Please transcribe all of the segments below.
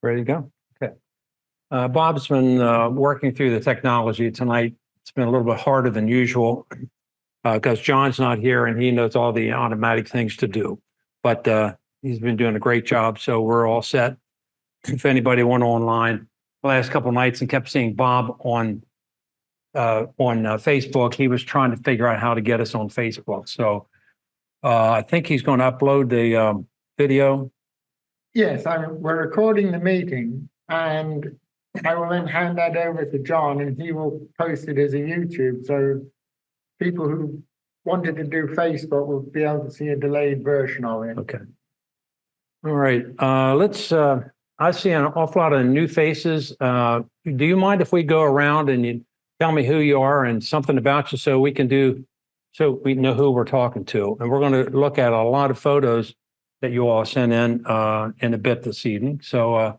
Ready to go? Okay. Bob's been working through the technology tonight. It's been a little bit harder than usual because John's not here and he knows all the automatic things to do. But he's been doing a great job, so we're all set. If anybody went online the last couple of nights and kept seeing Bob on Facebook, he was trying to figure out how to get us on Facebook. So I think he's going to upload the video. Yes, we're recording the meeting and I will then hand that over to John and he will post it as a YouTube. So people who wanted to do Facebook will be able to see a delayed version of it. Okay. All right. I see an awful lot of new faces. Do you mind if we go around and you tell me who you are and something about you so we know who we're talking to? And we're going to look at a lot of photos that you all sent in a bit this evening. So,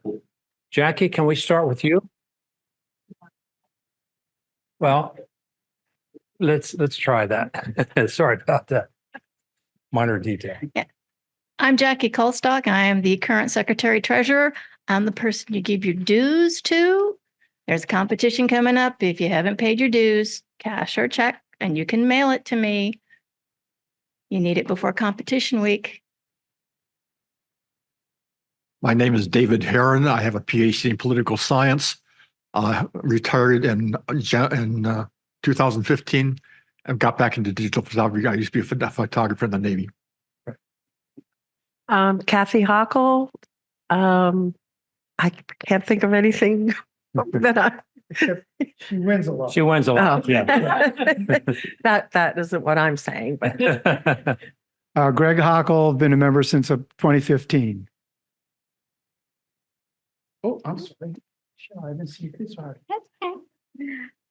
Jackie, can we start with you? Well, let's try that. Sorry about that. Minor detail. Yeah. I'm Jackie Colstock. I am the current secretary treasurer. I'm the person you give your dues to. There's a competition coming up. If you haven't paid your dues, cash or check, and you can mail it to me. You need it before competition week. My name is David Heron. I have a PhD in political science. Retired in 2015 and got back into digital photography. I used to be a photographer in the Navy. Kathy Hockle. I can't think of anything that I. She wins a lot. She wins a lot. Oh. Yeah. That isn't what I'm saying, but Greg Hockle, been a member since 2015. Oh, I'm sorry. Sure, I didn't see this. Sorry.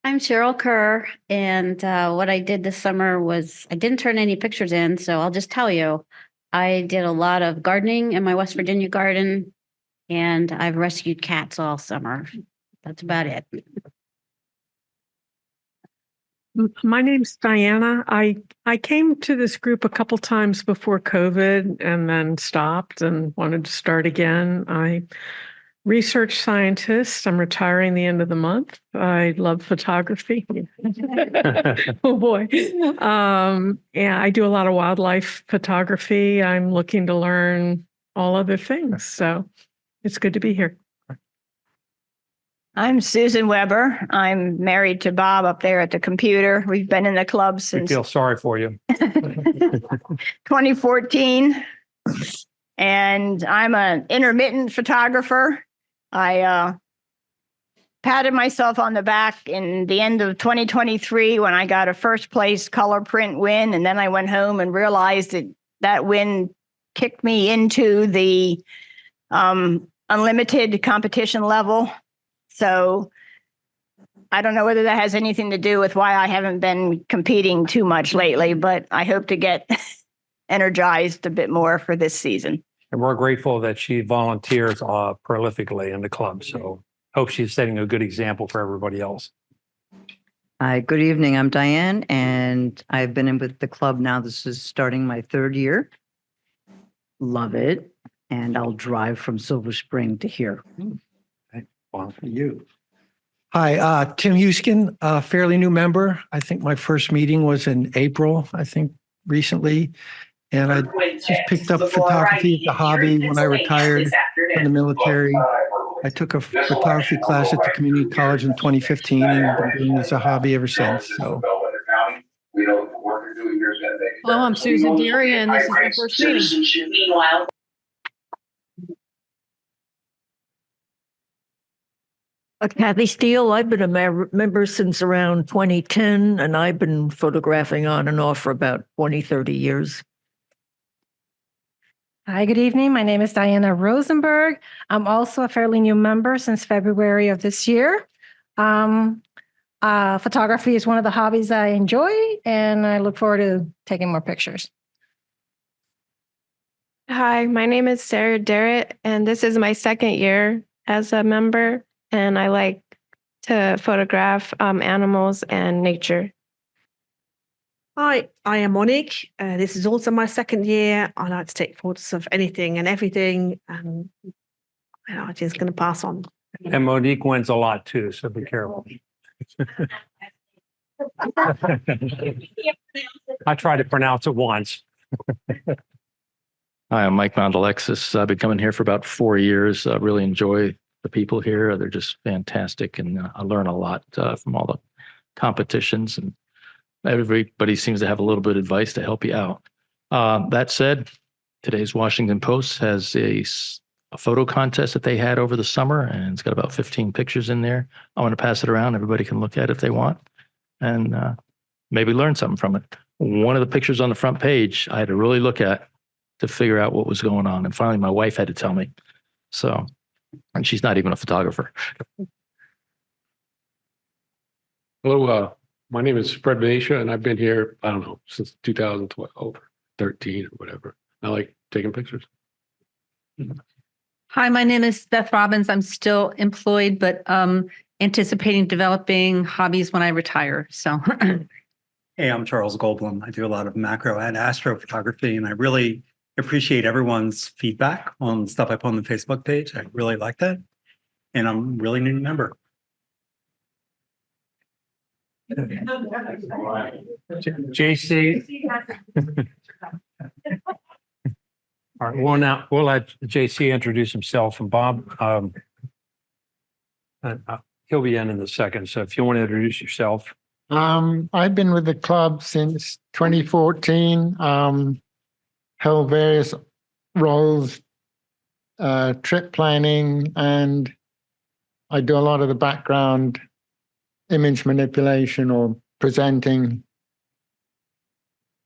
I'm Cheryl Kerr, and what I did this summer was I didn't turn any pictures in, so I'll just tell you, I did a lot of gardening in my West Virginia garden, and I've rescued cats all summer. That's about it. my name's Diana. I came to this group a couple times before COVID and then stopped and wanted to start again. I research scientist. I'm retiring the end of the month. I love photography. Oh boy. Yeah, I do a lot of wildlife photography. I'm looking to learn all other things. So it's good to be here. I'm Susan Weber. I'm married to Bob up there at the computer. We've been in the club I since feel sorry for you. 2014. And I'm an intermittent photographer. I patted myself on the back in the end of 2023 when I got a first place color print win. And then I went home and realized that win kicked me into the unlimited competition level. So I don't know whether that has anything to do with why I haven't been competing too much lately, but I hope to get energized a bit more for this season. And we're grateful that she volunteers prolifically in the club. So hope she's setting a good example for everybody else. Hi, good evening. I'm Diane, and I've been in with the club now. This is starting my third year. Love it. And I'll drive from Silver Spring to here. Well, for you. Hi, Tim Huskin, a fairly new member. I think my first meeting was in April, recently. And I just picked up photography as a hobby when I retired from the military. I took a photography class at the community college in 2015 and I've been doing it as a hobby ever since. So. Hello, I'm Susan Deary, and this is my first meeting. Meanwhile. Kathy Steele, I've been a member since around 2010, and I've been photographing on and off for about 20, 30 years. Hi, good evening. My name is Diana Rosenberg. I'm also a fairly new member since February of this year. Photography is one of the hobbies I enjoy, and I look forward to taking more pictures. Hi, my name is Sarah Derritt, and this is my second year as a member, and I like to photograph animals and nature. Hi, I am Monique. This is also my second year. I like to take photos of anything and everything. I'm just going to pass on. And Monique wins a lot too, so be careful. I tried to pronounce it once. Hi, I'm Mike Mondalexis. I've been coming here for about 4 years. I really enjoy the people here. They're just fantastic, and I learn a lot from all the competitions, and everybody seems to have a little bit of advice to help you out. That said, today's Washington Post has a photo contest that they had over the summer, and it's got about 15 pictures in there. I want to pass it around. Everybody can look at it if they want, and maybe learn something from it. One of the pictures on the front page, I had to really look at to figure out what was going on. And finally, my wife had to tell me. So, and she's not even a photographer. Hello, my name is Fred Venetia, and I've been here, I don't know, since 2012, 13 or whatever. I like taking pictures. Hi, my name is Beth Robbins. I'm still employed, but anticipating developing hobbies when I retire. So, Hey, I'm Charles Goldblum. I do a lot of macro and astrophotography, and I really appreciate everyone's feedback on stuff I put on the Facebook page. I really like that. And I'm a really new member. JC. All right, we'll let JC introduce himself, and Bob, he'll be in a second. So if you want to introduce yourself. I've been with the club since 2014, held various roles, trip planning, and I do a lot of the background image manipulation or presenting,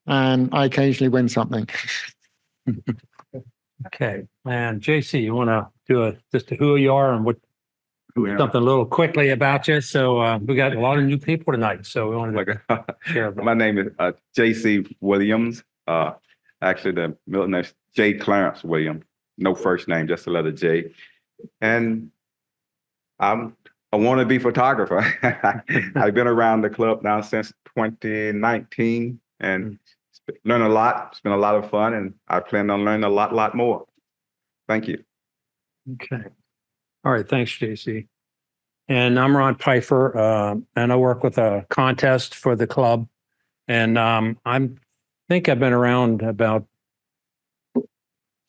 and I occasionally win something. Okay, and JC, you want to do just who you are and something a little quickly about you? So we got a lot of new people tonight, so we wanted to share that. My name is JC Williams. Actually, the middle name is J. Clarence Williams. No first name, just the letter J. And I'm a wannabe photographer. I've been around the club now since 2019 and learned a lot. It's been a lot of fun, and I plan on learning a lot more. Thank you. Okay. All right. Thanks, JC. And I'm Ron Pfeiffer, and I work with a contest for the club. And I think I've been around about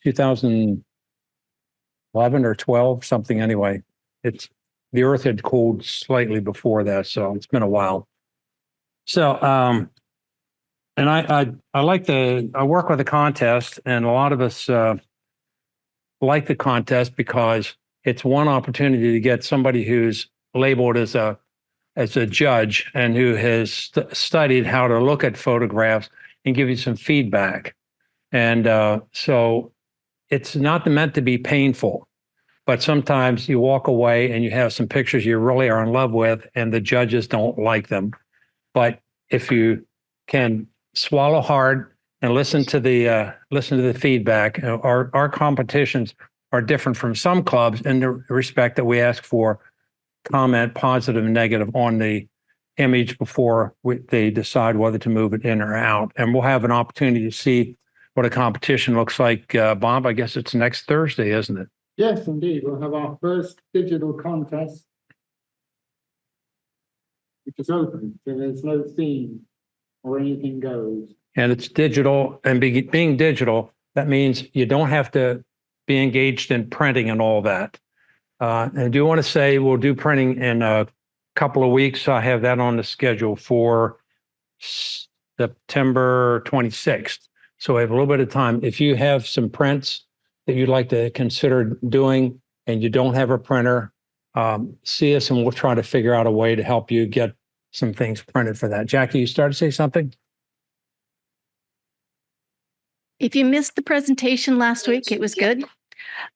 2011 or 12, something anyway. The earth had cooled slightly before that, so it's been a while. So, and I work with a contest, and a lot of us like the contest because it's one opportunity to get somebody who's labeled as a judge and who has studied how to look at photographs and give you some feedback. And so it's not meant to be painful, but sometimes you walk away and you have some pictures you really are in love with and the judges don't like them. But if you can swallow hard and listen to the feedback, our competitions are different from some clubs in the respect that we ask for comment, positive and negative, on the image before they decide whether to move it in or out. And we'll have an opportunity to see what a competition looks like. Bob, I guess it's next Thursday, isn't it? Yes, indeed. We'll have our first digital contest, which is open, so there's no theme or anything goes. And it's digital, and being digital, that means you don't have to be engaged in printing and all that. And I do want to say we'll do printing in a couple of weeks. I have that on the schedule for September 26th. So we have a little bit of time. If you have some prints that you'd like to consider doing and you don't have a printer, see us and we'll try to figure out a way to help you get some things printed for that. Jackie, you started to say something? If you missed the presentation last week, it was good.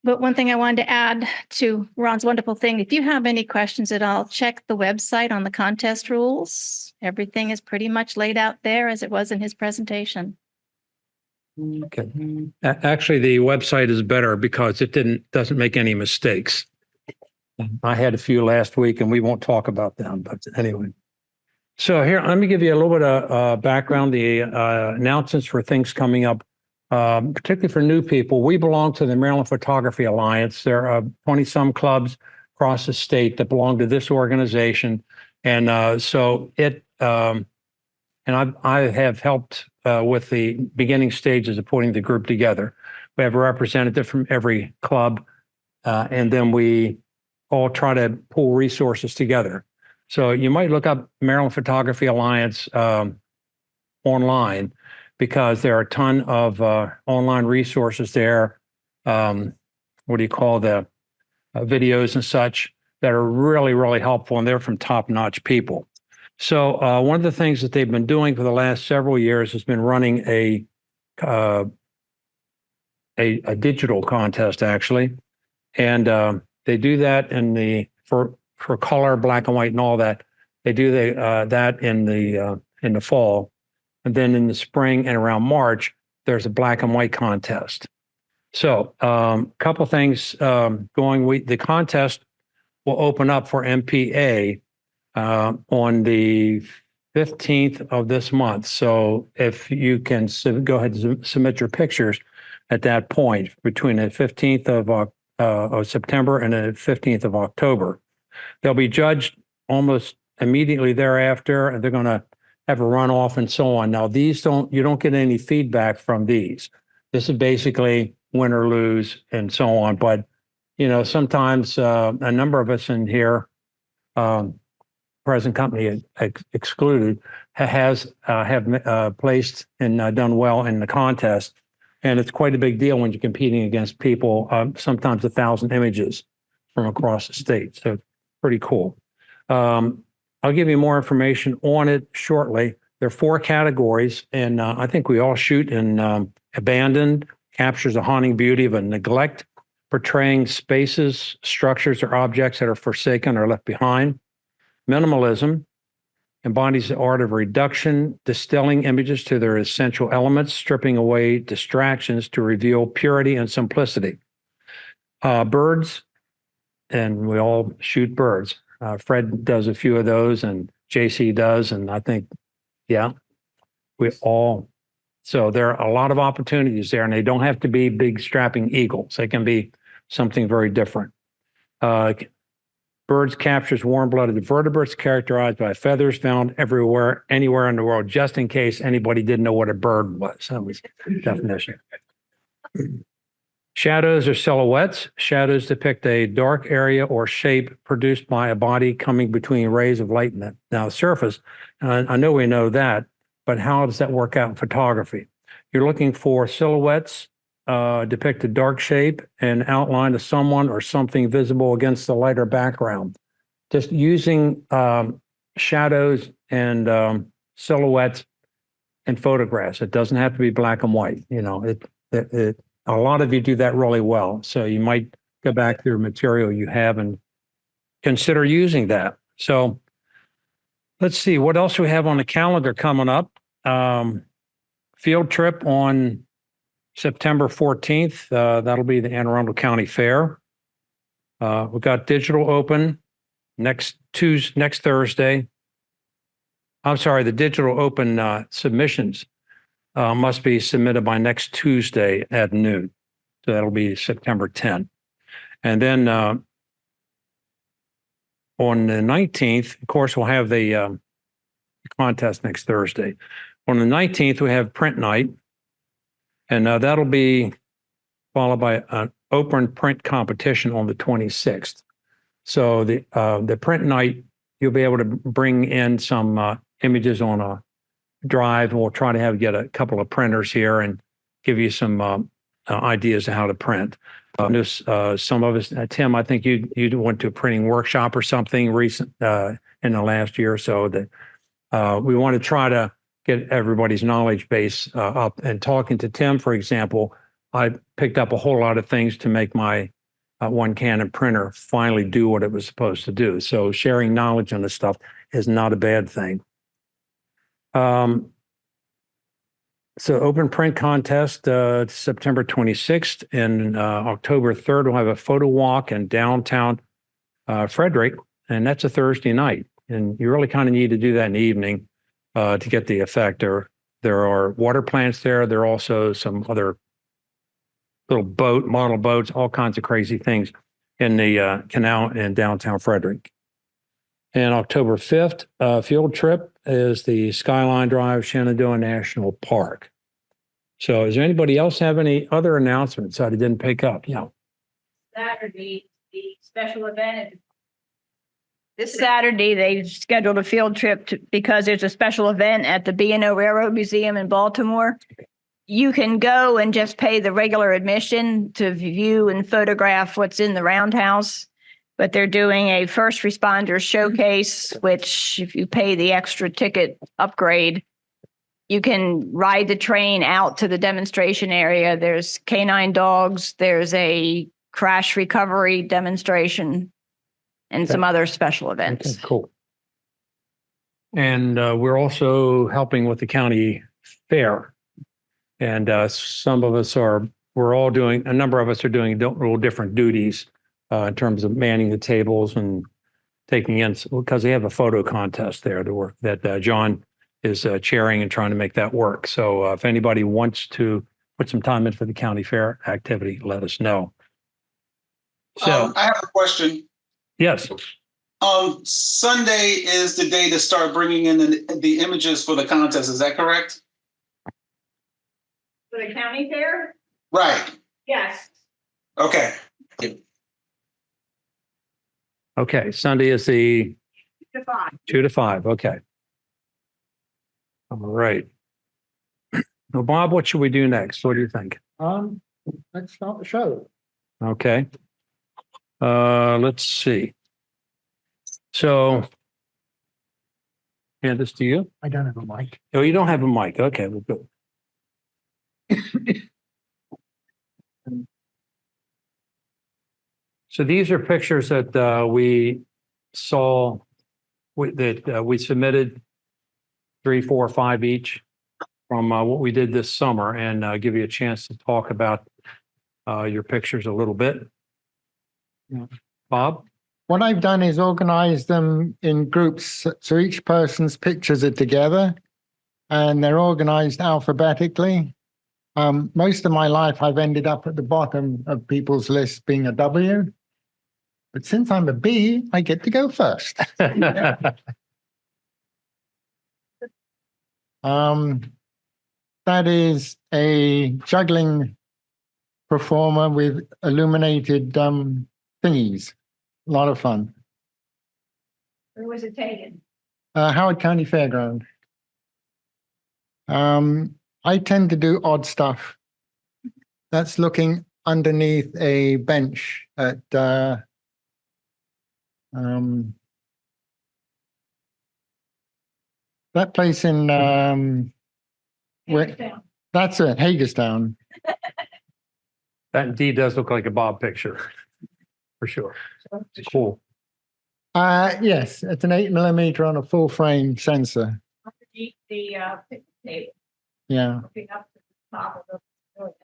But one thing I wanted to add to Ron's wonderful thing, if you have any questions at all, check the website on the contest rules. Everything is pretty much laid out there as it was in his presentation. Okay. Actually, the website is better because it doesn't make any mistakes. I had a few last week and we won't talk about them, but anyway. So here, let me give you a little bit of background, the announcements for things coming up particularly for new people. We belong to the Maryland Photography Alliance. There are 20-some clubs across the state that belong to this organization. And I have helped with the beginning stages of putting the group together. We have a representative from every club, and then we all try to pull resources together. So you might look up Maryland Photography Alliance online, because there are a ton of online resources there. What do you call the videos and such that are really, really helpful, and they're from top-notch people. So one of the things that they've been doing for the last several years has been running a digital contest, actually, and they do that for color, black and white, and all that. They do that in the fall, and then in the spring and around March, there's a black and white contest. So a couple things going. The contest will open up for MPA on the 15th of this month. So if you can go ahead and submit your pictures at that point between the 15th of September and the 15th of October. They'll be judged almost immediately thereafter, and they're going to have a runoff and so on. Now, you don't get any feedback from these. This is basically win or lose and so on. But, sometimes a number of us in here, present company excluded, have placed and done well in the contest. And it's quite a big deal when you're competing against people, sometimes 1,000 images from across the state. So pretty cool. I'll give you more information on it shortly. There are 4 categories, and I think we all shoot in abandoned, captures the haunting beauty of a neglect, portraying spaces, structures, or objects that are forsaken or left behind. Minimalism embodies the art of reduction, distilling images to their essential elements, stripping away distractions to reveal purity and simplicity. Birds, and we all shoot birds. Fred does a few of those, and JC does, and I think, so there are a lot of opportunities there, and they don't have to be big strapping eagles. They can be something very different. Birds captures warm-blooded vertebrates characterized by feathers found everywhere, anywhere in the world, just in case anybody didn't know what a bird was. That was the definition. Shadows or silhouettes. Shadows depict a dark area or shape produced by a body coming between rays of light and the surface. I know we know that, but how does that work out in photography? You're looking for silhouettes, depict a dark shape and outline of someone or something visible against the lighter background. Just using shadows and silhouettes in photographs. It doesn't have to be black and white. A lot of you do that really well. So you might go back to your material you have and consider using that. So let's see what else we have on the calendar coming up. Field trip on September 14th. That'll be the Anne Arundel County Fair. We've got digital open next Thursday. I'm sorry, the digital open submissions must be submitted by next Tuesday at noon. So that'll be September 10th. And then on the 19th, of course, we'll have the contest next Thursday. On the 19th, we have print night. And that'll be followed by an open print competition on the 26th. So the print night, you'll be able to bring in some images on a drive. We'll try to get a couple of printers here and give you some ideas of how to print. Some of us, Tim, I think you went to a printing workshop or something recent in the last year or so. That we want to try to get everybody's knowledge base up. And talking to Tim, for example, I picked up a whole lot of things to make my one Canon printer finally do what it was supposed to do. So sharing knowledge on this stuff is not a bad thing. So open print contest, September 26th and October 3rd, we'll have a photo walk in downtown Frederick, and that's a Thursday night. And you really kind of need to do that in the evening to get the effect, or There are water plants there. There are also some other little model boats, all kinds of crazy things in the canal in downtown Frederick. And October 5th, field trip is the Skyline Drive Shenandoah National Park. So does anybody else have any other announcements that I didn't pick up? Yeah. Saturday, the special event. This Saturday, they scheduled a field trip because there's a special event at the B&O Railroad Museum in Baltimore. You can go and just pay the regular admission to view and photograph what's in the roundhouse. But they're doing a first responder showcase, which if you pay the extra ticket upgrade, you can ride the train out to the demonstration area. There's canine dogs. There's a crash recovery demonstration and some other special events. Okay, cool. And we're also helping with the county fair. And some of us we're all doing, a number of us are doing little different duties in terms of manning the tables and taking in, because they have a photo contest there that John is chairing and trying to make that work. So if anybody wants to put some time in for the county fair activity, let us know. So I have a question. Yes. Sunday is the day to start bringing in the images for the contest. Is that correct? For the county fair? Right. Yes. Okay. Okay. Sunday is the 2 to 5. 2 to 5. Okay. All right. Well, Bob, what should we do next? What do you think? Let's start the show. Okay. Let's see. So, hand this to you. I don't have a mic. Oh, you don't have a mic. Okay, well, good. So these are pictures that we saw that we submitted 3, 4, 5 each from what we did this summer, and give you a chance to talk about your pictures a little bit. Bob? What I've done is organize them in groups. So each person's pictures are together and they're organized alphabetically. Most of my life, I've ended up at the bottom of people's lists being a W. But since I'm a B, I get to go first. That is a juggling performer with illuminated thingies. A lot of fun. Where was it taken? Howard County Fairground. I tend to do odd stuff. That's looking underneath a bench at that place in Hagerstown. That's it, Hagerstown. That indeed does look like a Bob picture, for sure. Cool. Yes, it's an 8mm on a full frame sensor. Underneath the picnic table. Yeah. Looking up to the top of the building.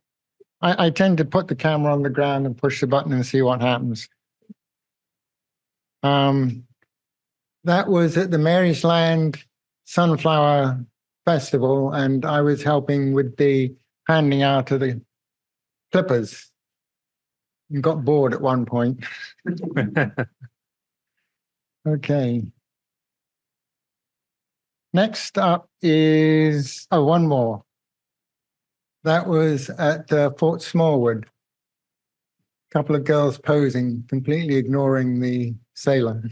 I tend to put the camera on the ground and push the button and see what happens. That was at the Mary's Land Sunflower Festival, and I was helping with the handing out of the clippers. And got bored at one point. Okay. Next up is, one more. That was at Fort Smallwood. A couple of girls posing, completely ignoring the sailor.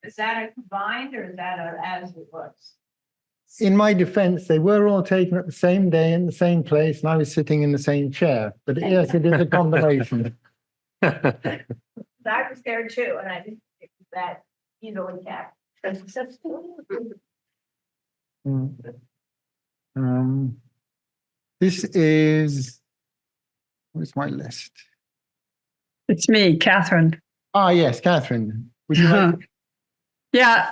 Is that a combined or is that as it was? In my defense, they were all taken at the same day in the same place, and I was sitting in the same chair. But yes, it is a combination. I was there too, and I didn't think that easily captured. This is, where's my list? It's me, Catherine. Ah, yes, Catherine. Would you like? Yeah,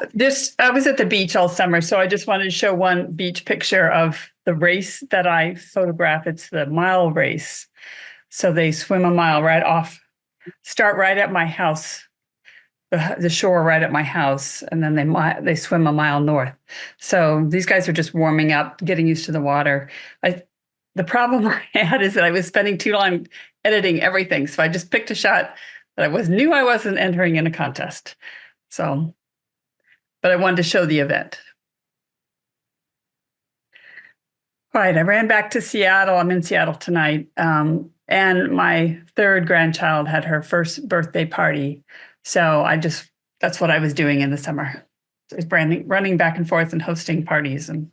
I was at the beach all summer, so I just wanted to show one beach picture of the race that I photograph. It's the mile race. So they swim a mile right off, start right at my house the shore right at my house, and then they swim a mile north. So these guys are just warming up, getting used to the water. The problem I had is that I was spending too long editing everything, so I just picked a shot that knew I wasn't entering in a contest. So, but I wanted to show the event. All right, I ran back to Seattle. I'm in Seattle tonight. And my third grandchild had her first birthday party. So that's what I was doing in the summer. Just running back and forth and hosting parties. And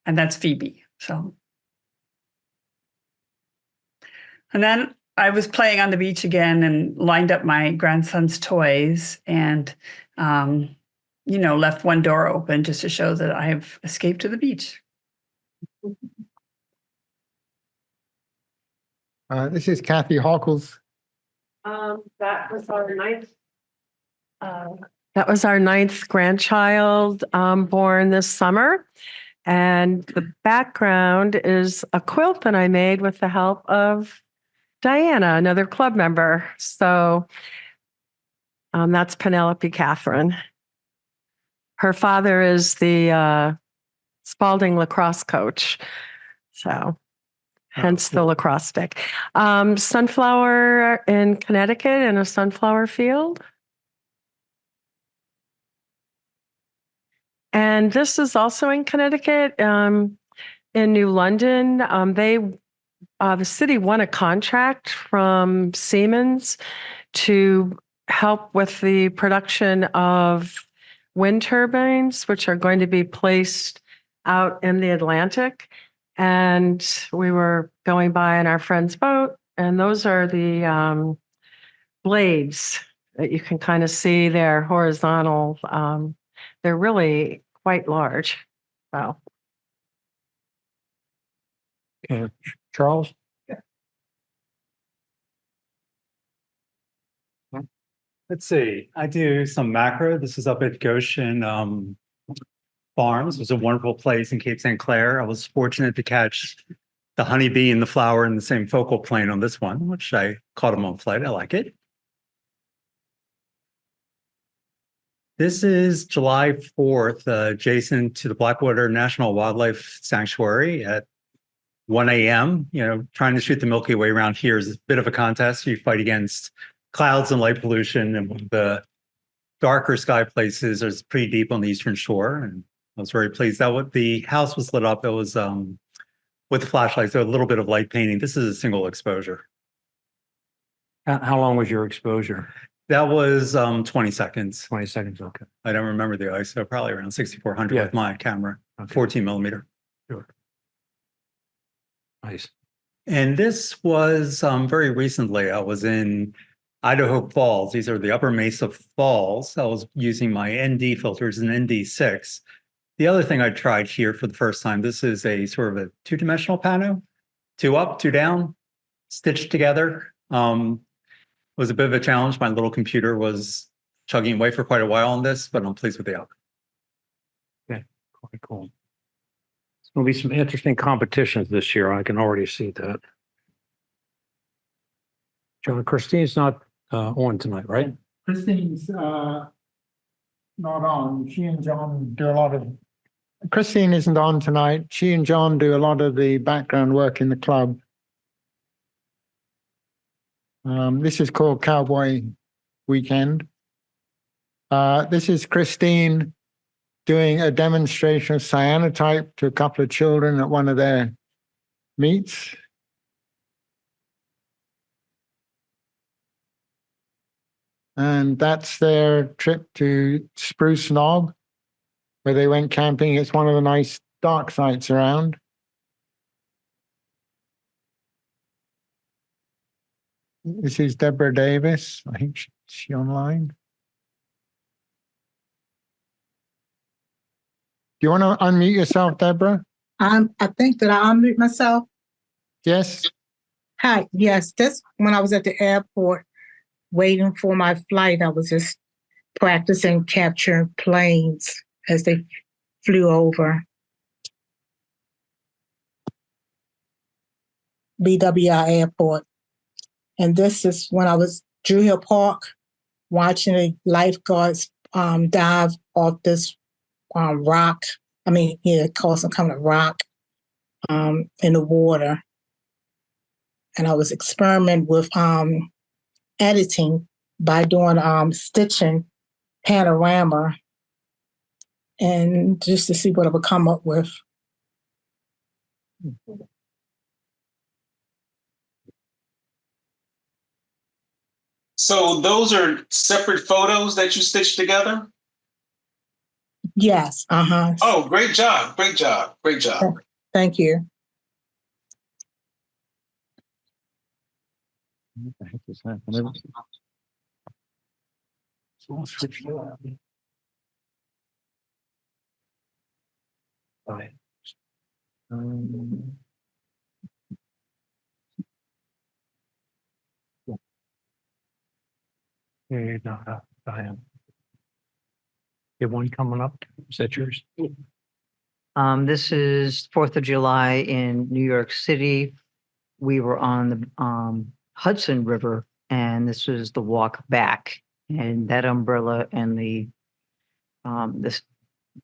that's Phoebe. So, and then I was playing on the beach again and lined up my grandson's toys and, left one door open just to show that I have escaped to the beach. This is Kathy Hockles. That was our ninth. That was our ninth grandchild born this summer. And the background is a quilt that I made with the help of Diana, another club member. So that's Penelope Catherine. Her father is the Spalding lacrosse coach. So hence the lacrosse stick. Sunflower in Connecticut in a sunflower field. And this is also in Connecticut, in New London. The city won a contract from Siemens to help with the production of wind turbines, which are going to be placed out in the Atlantic. And we were going by in our friend's boat, and those are the blades that you can kind of see. They're horizontal. They're really quite large. Wow. Charles? Let's see. I do some macro. This is up at Goshen Farms. It was a wonderful place in Cape St. Clair. I was fortunate to catch the honeybee and the flower in the same focal plane on this one, which I caught them on flight. I like it. This is July 4th, adjacent to the Blackwater National Wildlife Sanctuary at 1 a.m. Trying to shoot the Milky Way around here is a bit of a contest. You fight against clouds and light pollution, and one of the darker sky places is pretty deep on the eastern shore. And I was very pleased that the house was lit up. It was with flashlights, so a little bit of light painting. This is a single exposure. How long was your exposure? That was 20 seconds. 20 seconds, okay. I don't remember the ISO, probably around 6400 with my camera, Okay. 14 millimeter. Sure. Nice. And this was very recently. I was in Idaho Falls. These are the Upper Mesa Falls. I was using my ND filters in ND6. The other thing I tried here for the first time, this is a sort of a two-dimensional pano, 2 up, 2 down, stitched together. Was a bit of a challenge. My little computer was chugging away for quite a while on this, but I'm pleased with the outcome. Okay, quite cool. There's going to be some interesting competitions this year. I can already see that. John, Christine's not on tonight, right? Christine's not on. She and John do a lot of. Christine isn't on tonight. She and John do a lot of the background work in the club. This is called Cowboy Weekend. This is Christine doing a demonstration of cyanotype to a couple of children at one of their meets. And that's their trip to Spruce Knob, where they went camping. It's one of the nice dark sites around. This is Deborah Davis. I think she's online. Do you want to unmute yourself, Deborah? I think that I unmute myself. Yes. Hi. Yes, that's when I was at the airport waiting for my flight. I was just practicing capturing planes as they flew over BWI Airport. And this is when I was Drew Hill Park watching the lifeguards dive off this rock. I mean, yeah, it caused some kind of rock in the water. And I was experimenting with editing by doing stitching panorama and just to see what I would come up with. So those are separate photos that you stitched together? Yes. Oh, great job. Great job. Great job. Thank you. What the heck is that? Here, no, Diane. You have one coming up. Is that yours? This is 4th of July in New York City. We were on the Hudson River, and this was the walk back. And that umbrella and the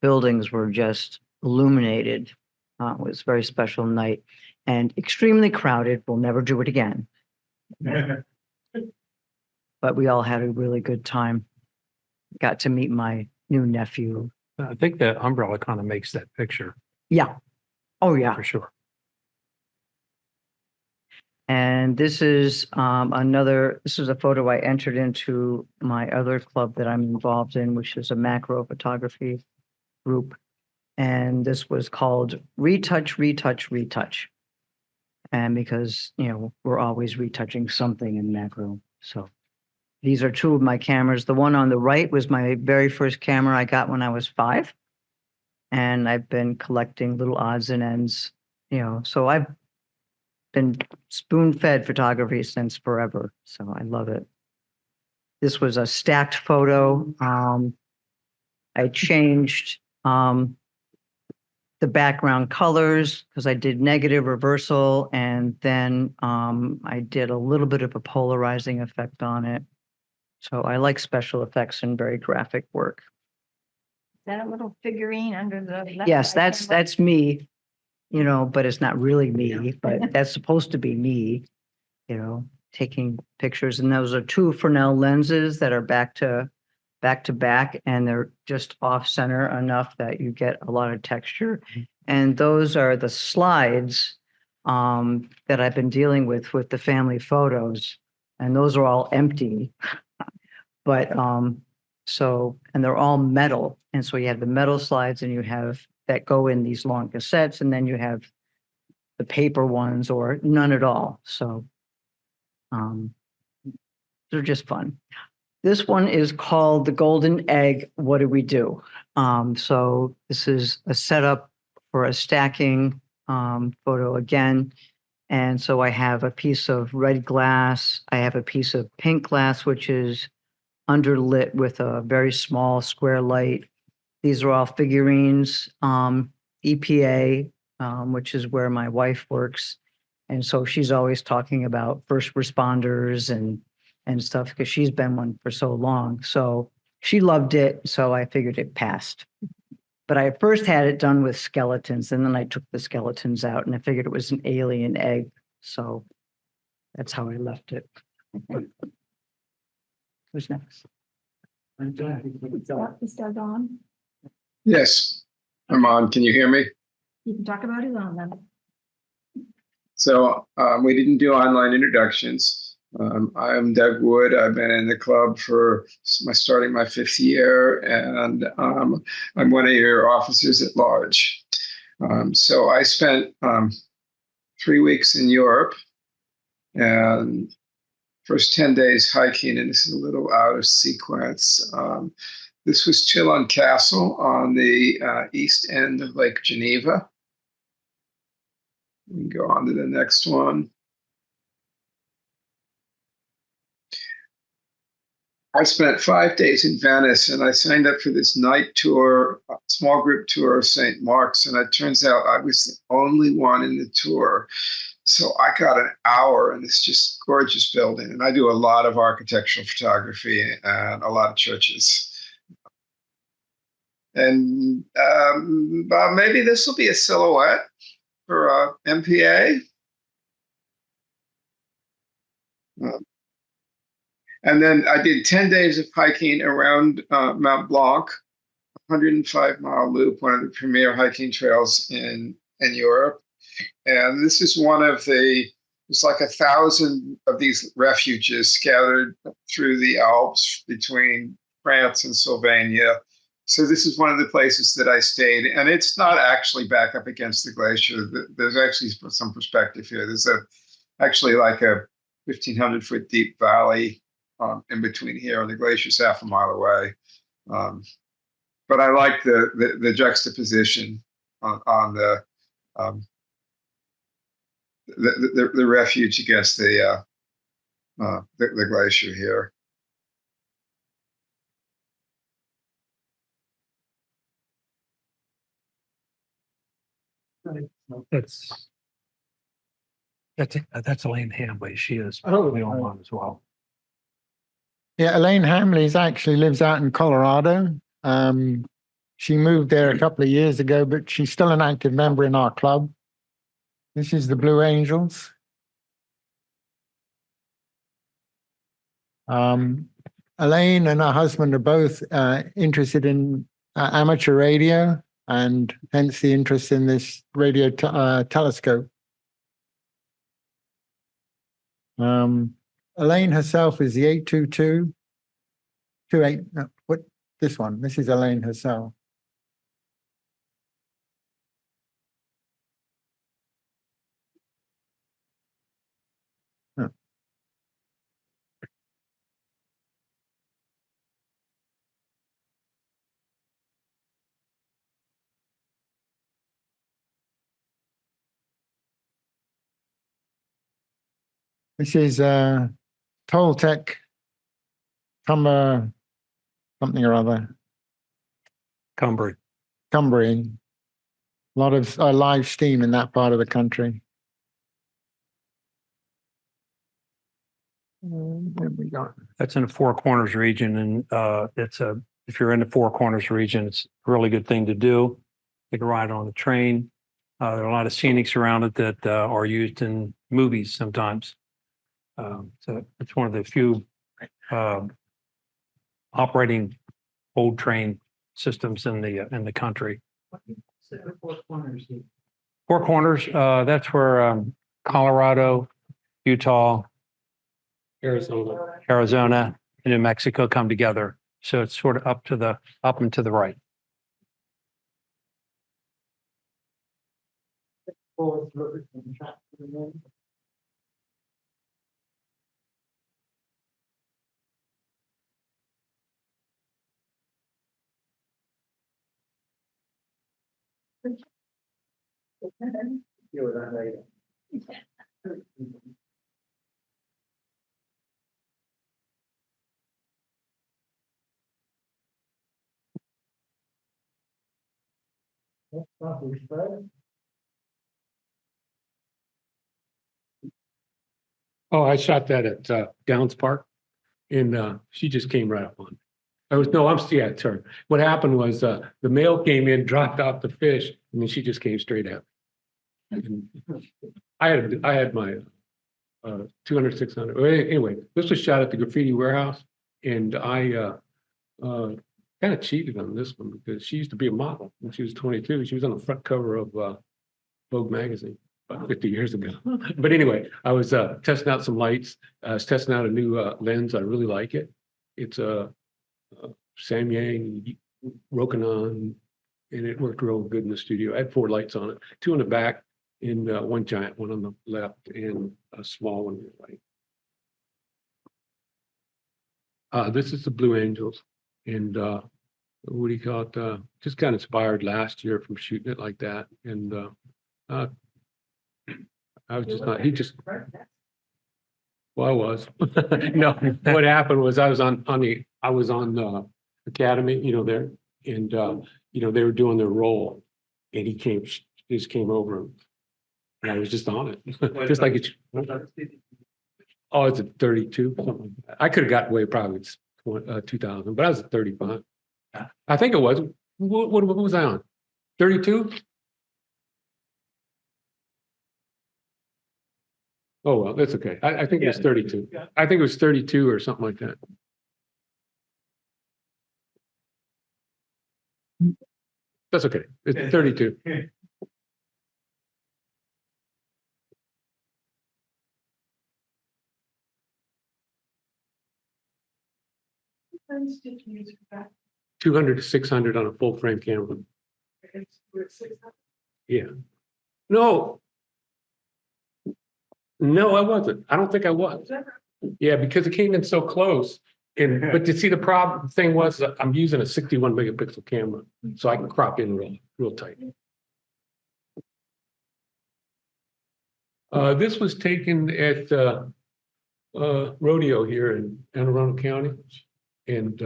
buildings were just illuminated. It was a very special night and extremely crowded. We'll never do it again. But we all had a really good time. Got to meet my new nephew. I think the umbrella kind of makes that picture. Yeah. Oh, yeah. For sure. And this is this is a photo I entered into my other club that I'm involved in, which is a macro photography group. And this was called Retouch, Retouch, Retouch. And because, you know, we're always retouching something in macro. So these are two of my cameras. The one on the right was my very first camera I got when I was 5. And I've been collecting little odds and ends, you know, so I've been spoon-fed photography since forever. So I love it. This was a stacked photo. I changed the background colors because I did negative reversal, and then I did a little bit of a polarizing effect on it. So I like special effects and very graphic work. Is that a little figurine under the left? Yes, side camera? that's me, you know, but it's not really me, but that's supposed to be me, you know, taking pictures. And those are 2 Fresnel lenses that are back to back, and they're just off center enough that you get a lot of texture. And those are the slides that I've been dealing with the family photos. And those are all empty. But so, and they're all metal. And so you have the metal slides and you have that go in these long cassettes, and then you have the paper ones or none at all. So they're just fun. This one is called The Golden Egg. What do we do? So this is a setup for a stacking photo again. And so I have a piece of red glass. I have a piece of pink glass, which is underlit with a very small square light. These are all figurines, EPA, which is where my wife works. And so she's always talking about first responders and stuff because she's been one for so long. So she loved it. So I figured it passed. But I first had it done with skeletons, and then I took the skeletons out and I figured it was an alien egg. So that's how I left it. Who's next? Is Doug on? Yes, I'm on. Can you hear me? You can talk about his own then. So we didn't do online introductions. I'm Doug Wood. I've been in the club for starting my 5th year, and I'm one of your officers at large. So I spent 3 weeks in Europe, and first 10 days hiking, and this is a little out of sequence. This was Chillon Castle on the east end of Lake Geneva. We can go on to the next one. I spent 5 days in Venice, and I signed up for this night tour, small group tour of St. Mark's, and it turns out I was the only one in the tour So I got an hour in this just gorgeous building, and I do a lot of architectural photography and a lot of churches. And maybe this will be a silhouette for MPA. And then I did 10 days of hiking around Mount Blanc, 105-mile loop, one of the premier hiking trails in Europe. And this is one of it's like 1,000 of these refuges scattered through the Alps between France and Slovenia. So this is one of the places that I stayed, and it's not actually back up against the glacier. There's actually some perspective here. There's actually like a 1,500-foot deep valley in between here, and the glacier's half a mile away. But I like the juxtaposition on the refuge against the glacier here. That's Elaine Hamley. She is Oh, the only one as well. Yeah, Elaine Hamley's actually lives out in Colorado. She moved there a couple of years ago, but she's still an active member in our club. This is the Blue Angels. Elaine and her husband are both interested in amateur radio, and hence the interest in this radio telescope. Elaine herself is the 822-28. No, what this one? This is Elaine herself. Huh. This is Toltec something or other. Cumbria. Cumbrian. A lot of live steam in that part of the country. There we go. That's in the Four Corners region, and if you're in the Four Corners region, it's a really good thing to do. You can ride on the train. There are a lot of scenics around it that are used in movies sometimes. So it's one of the few operating old train systems in the country. Four Corners, that's where Colorado, Utah, Arizona, and New Mexico come together. So it's sort of up and to the right. Oh, I shot that at Downs Park, and she just came right up on me. Yeah, sorry. What happened was the male came in, dropped off the fish, and then she just came straight at me. And I had my 200, 600. Anyway, this was shot at the Graffiti Warehouse, and I kind of cheated on this one because she used to be a model when she was 22. She was on the front cover of Vogue magazine about 50 years ago. But anyway, I was testing out some lights. I was testing out a new lens. I really like it. It's a Samyang Rokinon, and it worked real good in the studio. I had 4 lights on it, 2 in the back, and one giant one on the left, and a small one on the right. This is the Blue Angels, and what do you call it? Just got inspired last year from shooting it like that, and I was just not. He just. Well, I was. No, what happened was I was on the Academy, there, and they were doing their roll, and he just came over And I was just on it, just like it's. Oh, it's a 32, something like that. I could have got away probably 2000, but I was at 35. I think it was. What was I on? 32? Oh, well, that's okay. I think it was 32. I think it was 32 or something like that. That's okay. It's 32. $200 to $600 on a full frame camera. Yeah. No. No, I wasn't. I don't think I was. Yeah, because it came in so close. But you see, the problem thing was that I'm using a 61 megapixel camera, so I can crop in real tight. This was taken at rodeo here in Anne Arundel County, and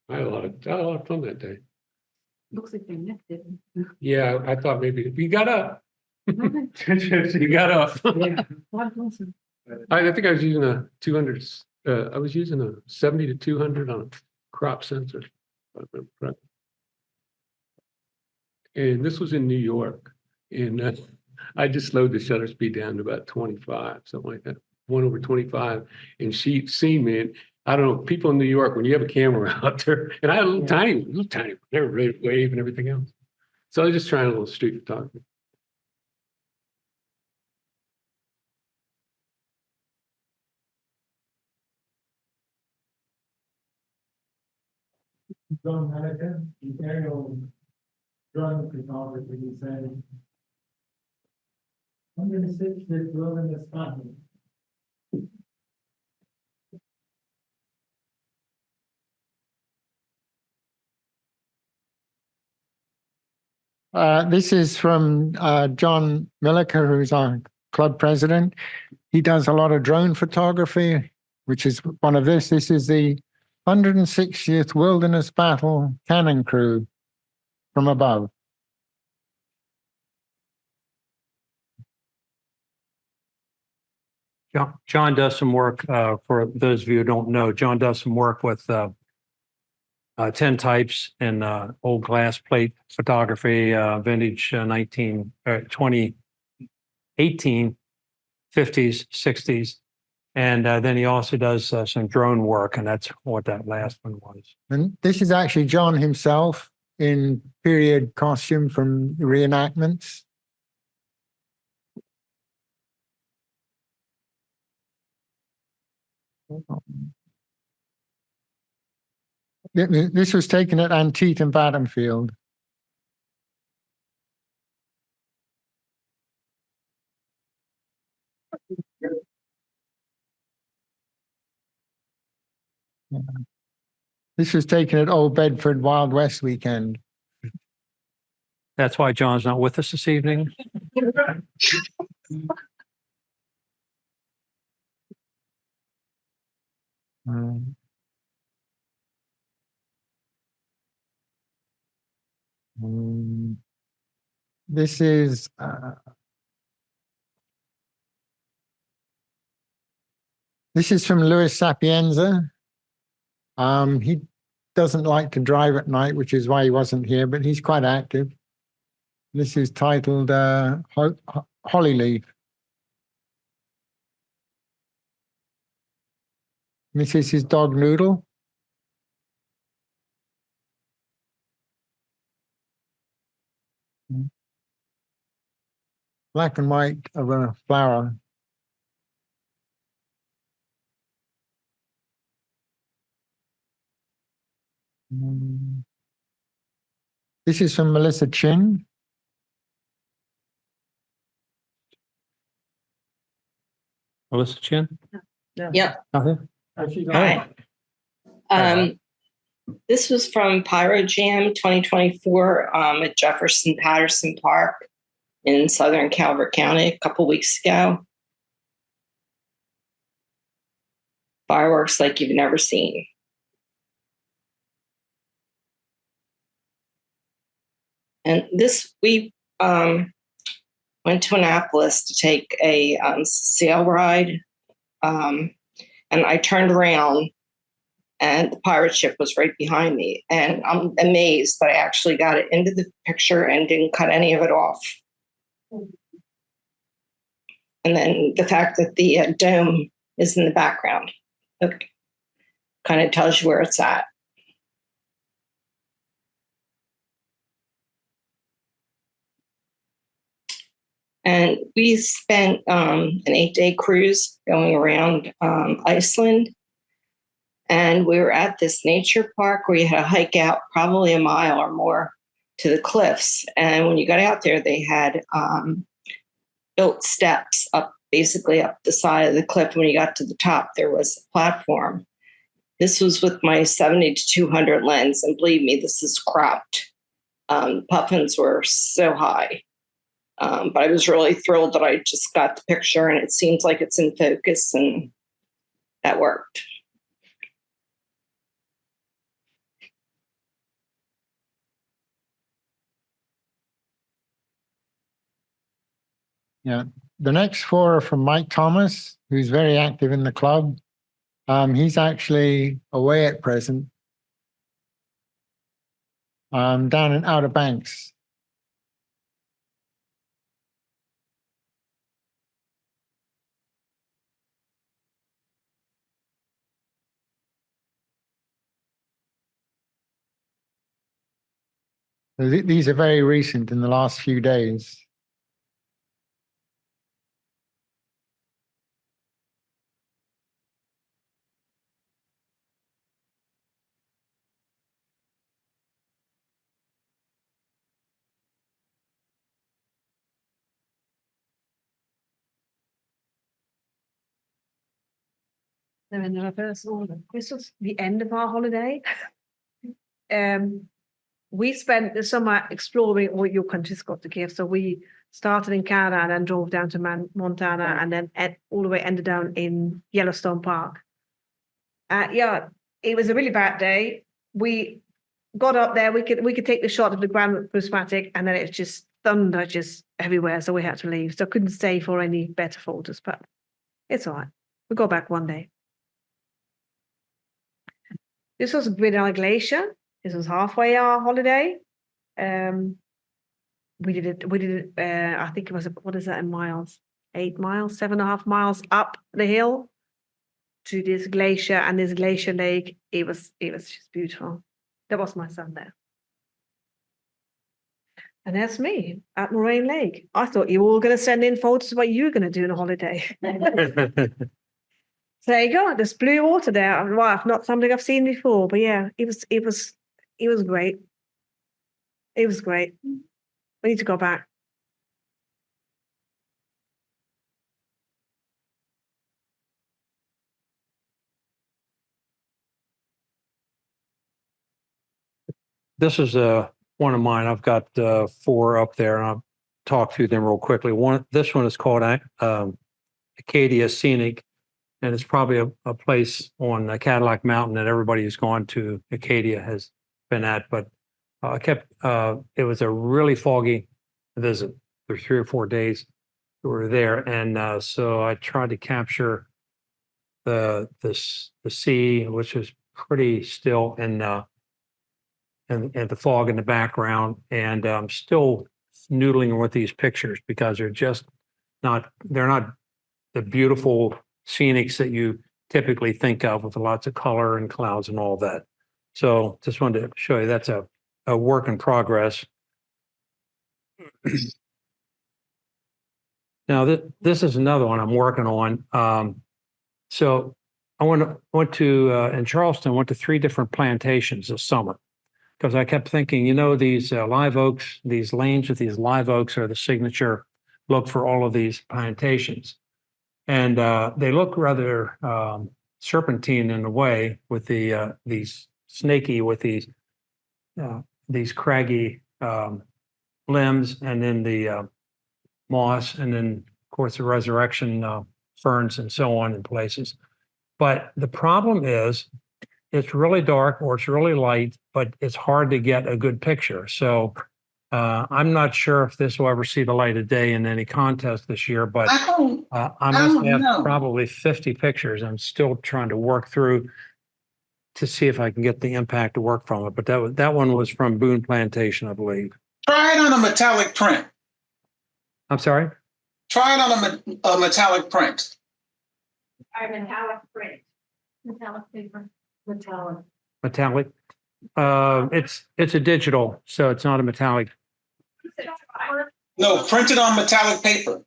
I had a lot of fun that day. Looks like they nicked it. Yeah, I thought maybe you got up. You got up. I think I was using a 200. I was using a 70 to 200 on a crop sensor. If I remember correctly. And this was in New York, and I just slowed the shutter speed down to about 25, something like that. 1/25, and she seen me. And I don't know, people in New York, when you have a camera out there, and I had a little tiny, they were ready to wave and everything else. So I was just trying a little street photography. John Halligan, Imperial Drone Photography, he said, I'm going to switch this wilderness pattern. This is from John Milliker, who's our club president. He does a lot of drone photography, which is one of this. This is the 160th Wilderness Battle Cannon Crew from above. John does some work, for those of you who don't know, John does some work with 10 types and old glass plate photography, vintage 2018, 50s, 60s. And then he also does some drone work, and that's what that last one was. And this is actually John himself in period costume from reenactments. This was taken at Antietam Battlefield. This was taken at Old Bedford Wild West weekend. That's why John's not with us this evening. This is from Louis Sapienza. He doesn't like to drive at night, which is why he wasn't here, but he's quite active. This is titled Hollyleaf. This is his dog Noodle. Black and white of a flower. This is from Melissa Chin. Melissa Chin? Yep. Nothing? Hi. This was from Pyro Jam 2024 at Jefferson Patterson Park in Southern Calvert County a couple weeks ago. Fireworks like you've never seen. And this, we Went to Annapolis to take a sail ride. And I turned around and the pirate ship was right behind me. And I'm amazed that I actually got it into the picture and didn't cut any of it off. And then the fact that the dome is in the background, it kind of tells you where it's at. And we spent an 8-day cruise going around Iceland. And we were at this nature park where you had to hike out probably a mile or more to the cliffs. And when you got out there, they had built steps up, basically up the side of the cliff. When you got to the top, there was a platform. This was with my 70 to 200 lens. And believe me, this is cropped. Puffins were so high. But I was really thrilled that I just got the picture and it seems like it's in focus and that worked. Yeah. The next 4 are from Mike Thomas, who's very active in the club. He's actually away at present. Down in Outer Banks. These are very recent in the last few days. They're in the reverse order. This was the end of our holiday. We spent the summer exploring what your country's got to give. So we started in Canada and then drove down to Montana and then all the way ended down in Yellowstone Park. Yeah, it was a really bad day. We got up there. We could take the shot of the Grand Prismatic, and then it's just thunder just everywhere. So we had to leave. So I couldn't stay for any better photos, but it's all right. We'll go back one day. This was Grinnell Island Glacier. This was halfway our holiday. We did it, I think it was, what is that in miles? 8 miles, 7.5 miles up the hill to this glacier and this glacier lake. It was just beautiful. That was my son there. And that's me at Moraine Lake. I thought you were all going to send in photos of what you were going to do on a holiday. So there you go. There's blue water there. Well, not something I've seen before, but yeah, it was great. It was great. We need to go back. This is one of mine. I've got 4 up there, and I'll talk through them real quickly. This one is called Acadia Scenic, and it's probably a place on Cadillac Mountain that everybody who's gone to Acadia has been at. But it was a really foggy visit. For 3 or 4 days we were there, and so I tried to capture the sea, which was pretty still, and the fog in the background, and I'm still noodling with these pictures because they're not the beautiful scenics that you typically think of with lots of color and clouds and all that. So just wanted to show you that's a work in progress. Now this is another one I'm working on. So I went to in Charleston, went to 3 different plantations this summer. Because I kept thinking, these live oaks, these lanes with these live oaks are the signature look for all of these plantations. And they look rather serpentine in a way with these snaky, with these craggy limbs, and then the moss, and then, of course, the resurrection ferns and so on in places. But the problem is, it's really dark or it's really light, but it's hard to get a good picture. So I'm not sure if this will ever see the light of day in any contest this year, but I I must don't have know. probably 50 pictures. I'm still trying to work through to see if I can get the impact to work from it. But that one was from Boone Plantation, I believe. Try it on a metallic print. I'm sorry? Try it on a metallic print. Metallic print. Metallic paper. Metallic. Metallic. It's a digital, so it's not a metallic. No, print it on metallic paper.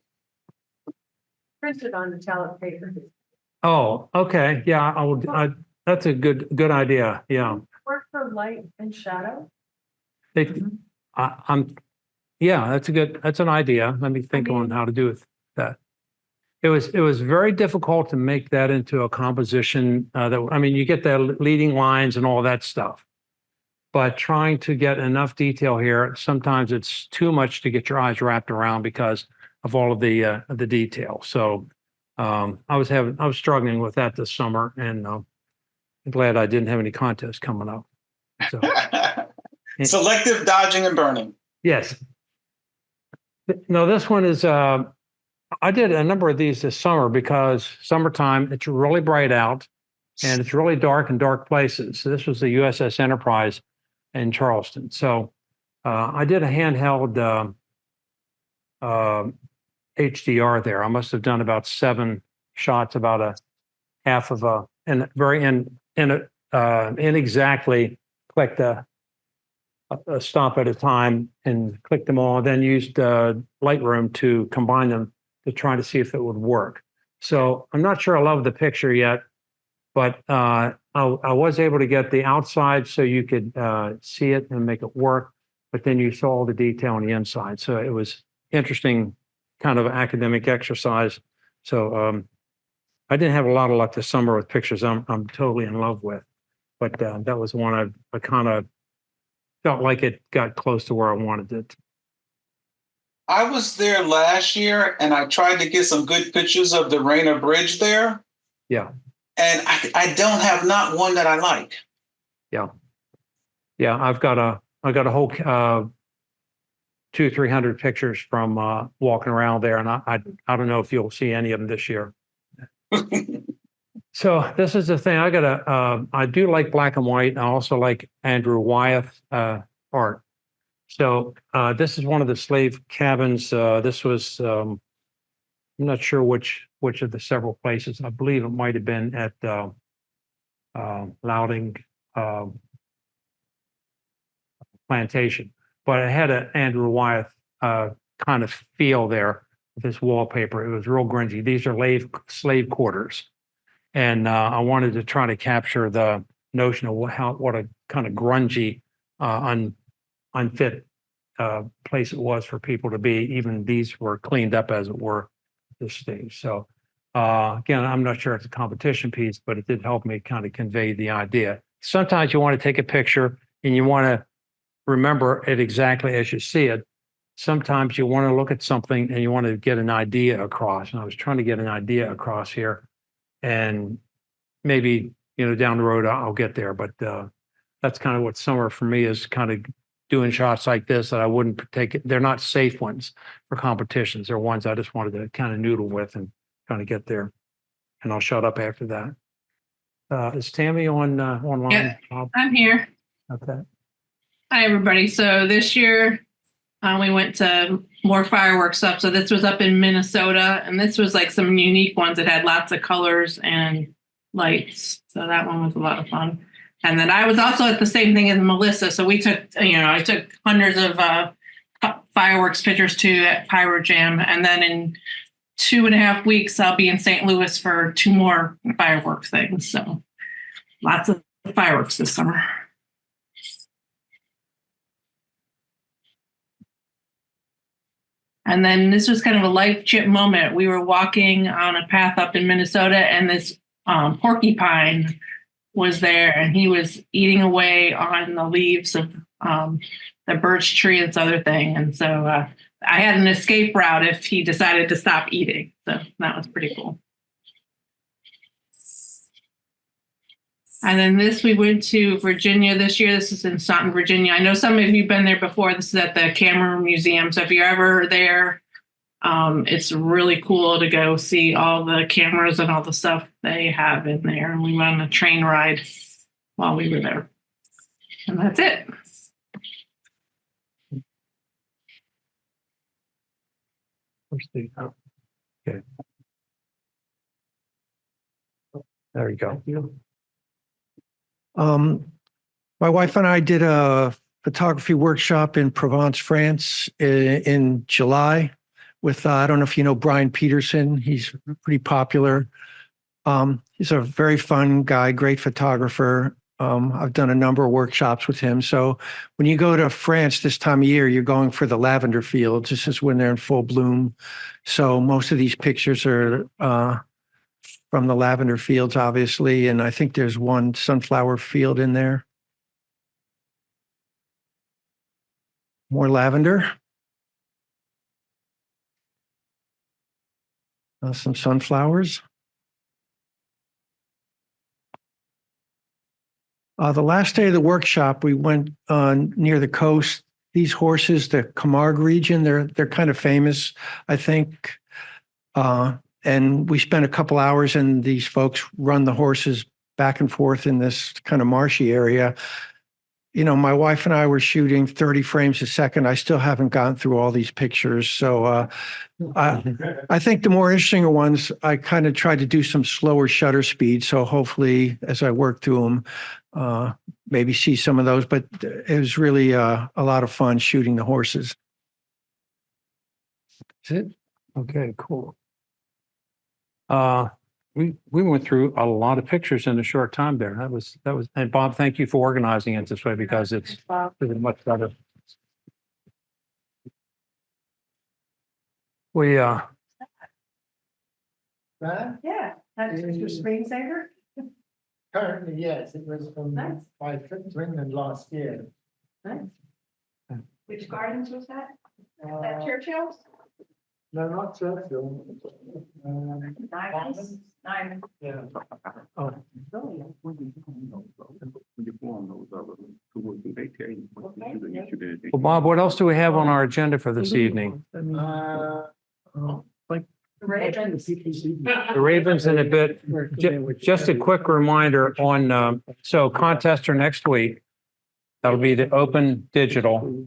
Printed on metallic paper. Oh, okay. Yeah, that's a good idea. Yeah. Work for light and shadow. Yeah, that's an idea. Let me think on how to do that. It was very difficult to make that into a composition you get the leading lines and all that stuff. But trying to get enough detail here, sometimes it's too much to get your eyes wrapped around because of all of the detail. So I was struggling with that this summer, and I'm glad I didn't have any contests coming up. So Selective dodging and burning. yes. No, this one is I did a number of these this summer because summertime, it's really bright out and it's really dark in dark places. So this was the USS Enterprise in Charleston. So I did a handheld HDR there. I must have done about 7 shots, about a half of inexactly clicked a stop at a time and clicked them all, then used Lightroom to combine them to try to see if it would work. So I'm not sure I love the picture yet, but I was able to get the outside so you could see it and make it work, but then you saw all the detail on the inside. So it was interesting kind of academic exercise. So I didn't have a lot of luck this summer with pictures I'm totally in love with, but that was one I kind of felt like it got close to where I wanted it. I was there last year and I tried to get some good pictures of the Rainer Bridge there. Yeah. And I don't have not one that I like. Yeah. Yeah. I've got a whole 200-300 pictures from walking around there. And I don't know if you'll see any of them this year. So this is the thing. I do like black and white. And I also like Andrew Wyeth art. So this is one of the slave cabins. This was, I'm not sure which of the several places. I believe it might have been at Louding Plantation, but it had an Andrew Wyeth kind of feel there with this wallpaper. It was real grungy. These are slave quarters. And I wanted to try to capture the notion of what a kind of grungy, unfit place it was for people to be. Even these were cleaned up, as it were, at this stage. So again, I'm not sure it's a competition piece, but it did help me kind of convey the idea. Sometimes you want to take a picture and you want to remember it exactly as you see it. Sometimes you want to look at something and you want to get an idea across. And I was trying to get an idea across here, and maybe, down the road I'll get there. But that's kind of what summer for me is, kind of doing shots like this that I wouldn't take. They're not safe ones for competitions. They're ones I just wanted to kind of noodle with and kind of get there. And I'll shut up after that. Is Tammy online? Yeah, I'm here. Okay. Hi, everybody. So this year we went to more fireworks stuff. So this was up in Minnesota, and this was like some unique ones that had lots of colors and lights. So that one was a lot of fun. And then I was also at the same thing as Melissa. So we took, I took hundreds of fireworks pictures too at Pyro Jam. And then in 2.5 weeks, I'll be in St. Louis for 2 more fireworks things. So lots of fireworks this summer. And then this was kind of a life chip moment. We were walking on a path up in Minnesota, and this porcupine was there, and he was eating away on the leaves of the birch tree and this other thing. And so I had an escape route if he decided to stop eating. So that was pretty cool. And then this, we went to Virginia this year. This is in Staunton, Virginia. I know some of you have been there before. This is at the Camera Museum. So if you're ever there, it's really cool to go see all the cameras and all the stuff they have in there. And we went on a train ride while we were there. And that's it. Okay. There you go. My wife and I did a photography workshop in Provence, France in July with, I don't know if you know Brian Peterson. He's pretty popular. He's a very fun guy, great photographer. I've done a number of workshops with him. So when you go to France this time of year, you're going for the lavender fields. This is when they're in full bloom. So most of these pictures are from the lavender fields, obviously. And I think there's one sunflower field in there. More lavender. Some sunflowers. The last day of the workshop, we went near the coast. These horses, the Camargue region, they're kind of famous, I think. And we spent a couple hours, and these folks run the horses back and forth in this kind of marshy area. You know, my wife and I were shooting 30 frames a second. I still haven't gotten through all these pictures. So I think the more interesting ones, I kind of tried to do some slower shutter speed. So hopefully, as I work through them, maybe see some of those. But it was really a lot of fun shooting the horses. That's it? Okay, cool. We went through a lot of pictures in a short time there. That was, and Bob, thank you for organizing it this way because it's really much better. We, Huh? Yeah, that's your screensaver. Currently, yes, it was from Nice. my trip to England last year. Nice. Which gardens was that? Uh, That Churchill's? No, not Churchill. Nice. Nice. Yeah. oh, well, Bob, what else do we have on our agenda for this evening? The Ravens in a bit. Just a quick reminder on, so contests are next week. That'll be the open digital.